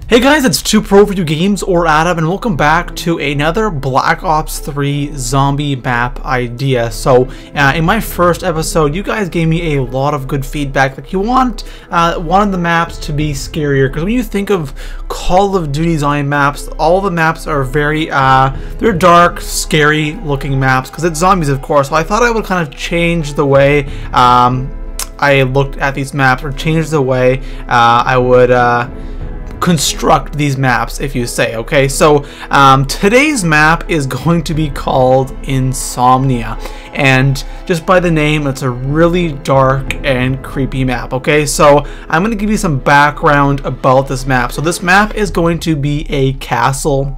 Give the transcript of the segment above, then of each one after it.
Hey guys, it's ToProForuGames or Adam, and welcome back to another Black Ops 3 zombie map idea. So, in my first episode, you guys gave me a lot of good feedback. Like, you wanted the maps to be scarier, because when you think of Call of Duty zombie maps, all the maps are very, they're dark, scary-looking maps, because it's zombies, of course. So I thought I would kind of change the way I looked at these maps, or change the way I would construct these maps, if you say. Okay, so today's map is going to be called Insomnia, and just by the name, it's a really dark and creepy map. Okay, so I'm going to give you some background about this map. So this map is going to be a castle.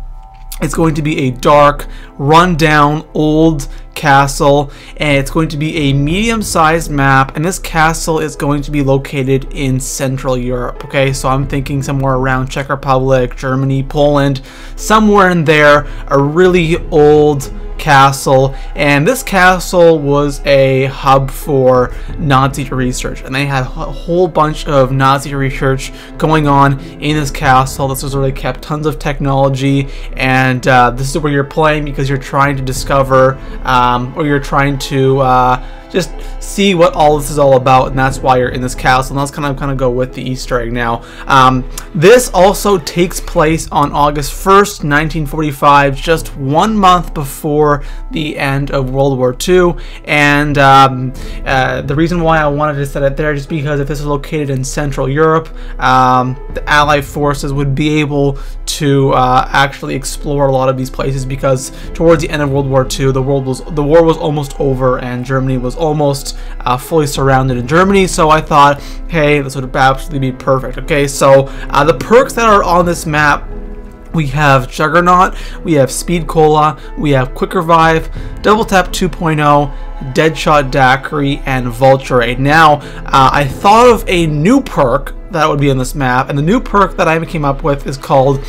It's going to be a dark, run-down, old castle, and it's going to be a medium-sized map, and this castle is going to be located in Central Europe. Okay, so I'm thinking somewhere around Czech Republic, Germany, Poland, somewhere in there, a really old castle. And this castle was a hub for Nazi research, and they had a whole bunch of Nazi research going on in this castle. This is where they kept tons of technology, and this is where you're playing because you're trying to discover or you're trying to just see what all this is all about, and that's why you're in this castle. And let's kind of go with the Easter egg now. This also takes place on August 1st, 1945, just 1 month before the end of World War II. And the reason why I wanted to set it there is because if this is located in Central Europe, the Allied forces would be able to actually explore a lot of these places, because towards the end of World War II, the war was almost over, and Germany was almost fully surrounded in Germany. So I thought, hey, this would absolutely be perfect. Okay, so the perks that are on this map: we have Juggernaut, we have Speed Cola, we have Quick Revive, Double Tap 2.0, Deadshot Daiquiri, and Vulture Aid. Now, I thought of a new perk that would be on this map, and the new perk that I came up with is called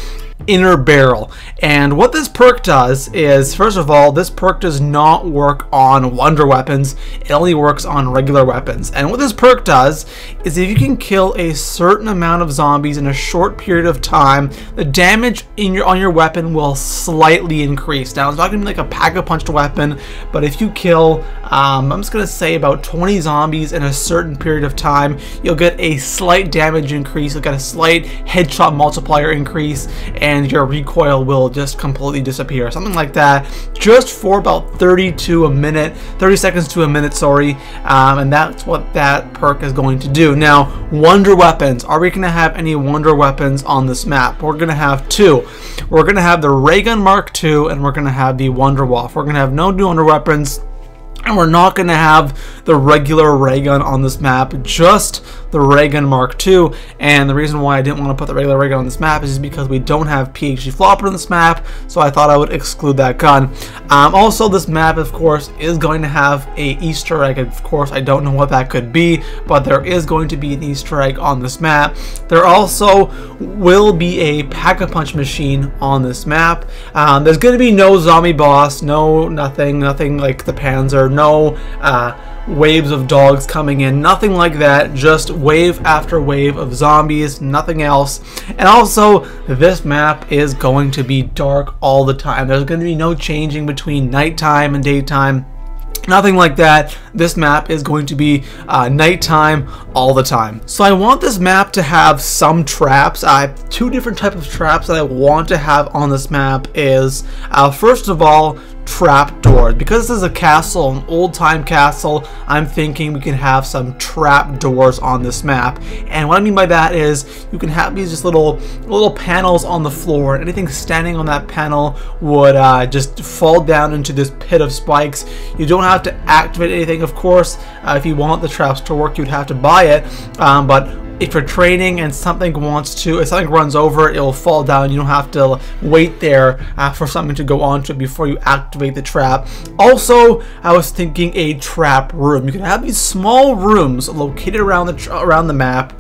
Inner Barrel. And what this perk does is, first of all, this perk does not work on wonder weapons. It only works on regular weapons. And what this perk does is, if you can kill a certain amount of zombies in a short period of time, the damage on your weapon will slightly increase. Now, it's not going to be like a pack-a-punched weapon, but if you kill, I'm just going to say about 20 zombies in a certain period of time, you'll get a slight damage increase, you'll get a slight headshot multiplier increase, and your recoil will just completely disappear. Something like that, just for about 30 seconds to a minute, sorry. And that's what that perk is going to do. Now, wonder weapons. Are we going to have any wonder weapons on this map? We're going to have two. We're going to have the Ray Gun Mark II, and we're going to have the Wonder Waff. We're going to have no new wonder weapons, and we're not going to have the regular ray gun on this map, just the Ray Gun Mark II. And the reason why I didn't want to put the regular ray gun on this map is just because we don't have PhD Flopper on this map, so I thought I would exclude that gun. Also, this map, of course, is going to have a Easter egg. Of course, I don't know what that could be, but there is going to be an Easter egg on this map. There also will be a Pack-a-Punch machine on this map. There's going to be no zombie boss, nothing like the Panzer, no waves of dogs coming in, nothing like that, just wave after wave of zombies, nothing else. And also, this map is going to be dark all the time. There's going to be no changing between nighttime and daytime. Nothing like that. This map is going to be nighttime all the time. So I want this map to have some traps. I have two different types of traps that I want to have on this map. Is first of all, trap doors. Because this is a castle, an old-time castle, I'm thinking we can have some trap doors on this map. And what I mean by that is, you can have these just little panels on the floor, and anything standing on that panel would just fall down into this pit of spikes. You don't have to activate anything, of course. If you want the traps to work, you'd have to buy it, but if you're training and if something runs over, it will fall down. You don't have to wait there for something to go onto it before you activate the trap. Also, I was thinking a trap room. You can have these small rooms located around the map.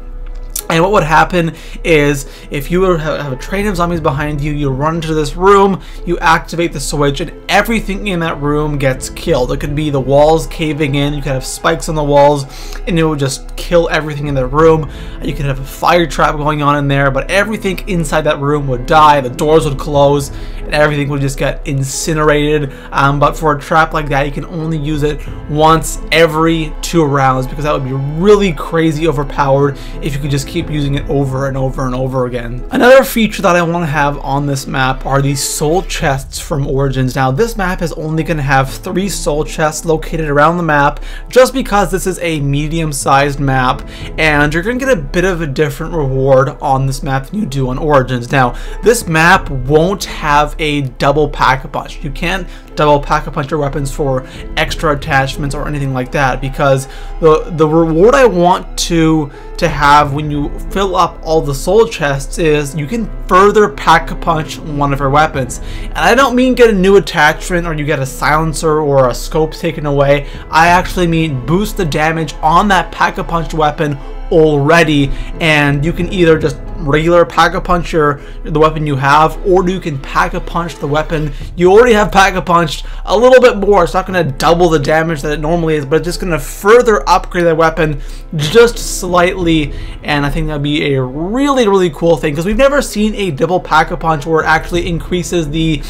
And what would happen is if you have a train of zombies behind you, you run into this room, you activate the switch, and everything in that room gets killed. It could be the walls caving in, you could have spikes on the walls, and it would just kill everything in the room. You could have a fire trap going on in there, but everything inside that room would die, the doors would close, and everything would just get incinerated. But for a trap like that, you can only use it once every 2 rounds, because that would be really crazy overpowered if you could just keep using it over and over and over again. Another feature that I want to have on this map are these soul chests from Origins. Now this map is only going to have 3 soul chests located around the map, just because this is a medium-sized map, and you're going to get a bit of a different reward on this map than you do on Origins. Now this map won't have a double pack-a-punch. You can't double pack-a-punch your weapons for extra attachments or anything like that, because the reward I want to have when you fill up all the soul chests is you can further pack-a-punch one of your weapons. And I don't mean get a new attachment or you get a silencer or a scope taken away. I actually mean boost the damage on that pack-a-punch weapon already, and you can either just regular pack-a-punch the weapon you have, or you can pack-a-punch the weapon you already have pack-a-punched a little bit more. It's not going to double the damage that it normally is, but it's just going to further upgrade that weapon just slightly, and I think that'd be a really cool thing, because we've never seen a double pack-a-punch where it actually increases the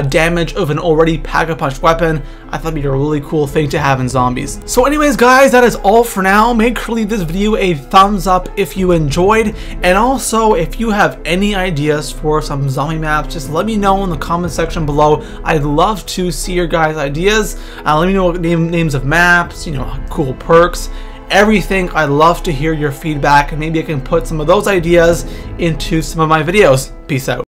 damage of an already pack-a-punched weapon. I thought it'd be a really cool thing to have in zombies. So anyways guys, that is all for now. Make sure to leave this video a thumbs up if you enjoyed, and also if you have any ideas for some zombie maps, just let me know in the comment section below. I'd love to see your guys' ideas. Let me know names of maps, you know, cool perks, everything. I'd love to hear your feedback, and maybe I can put some of those ideas into some of my videos. Peace out.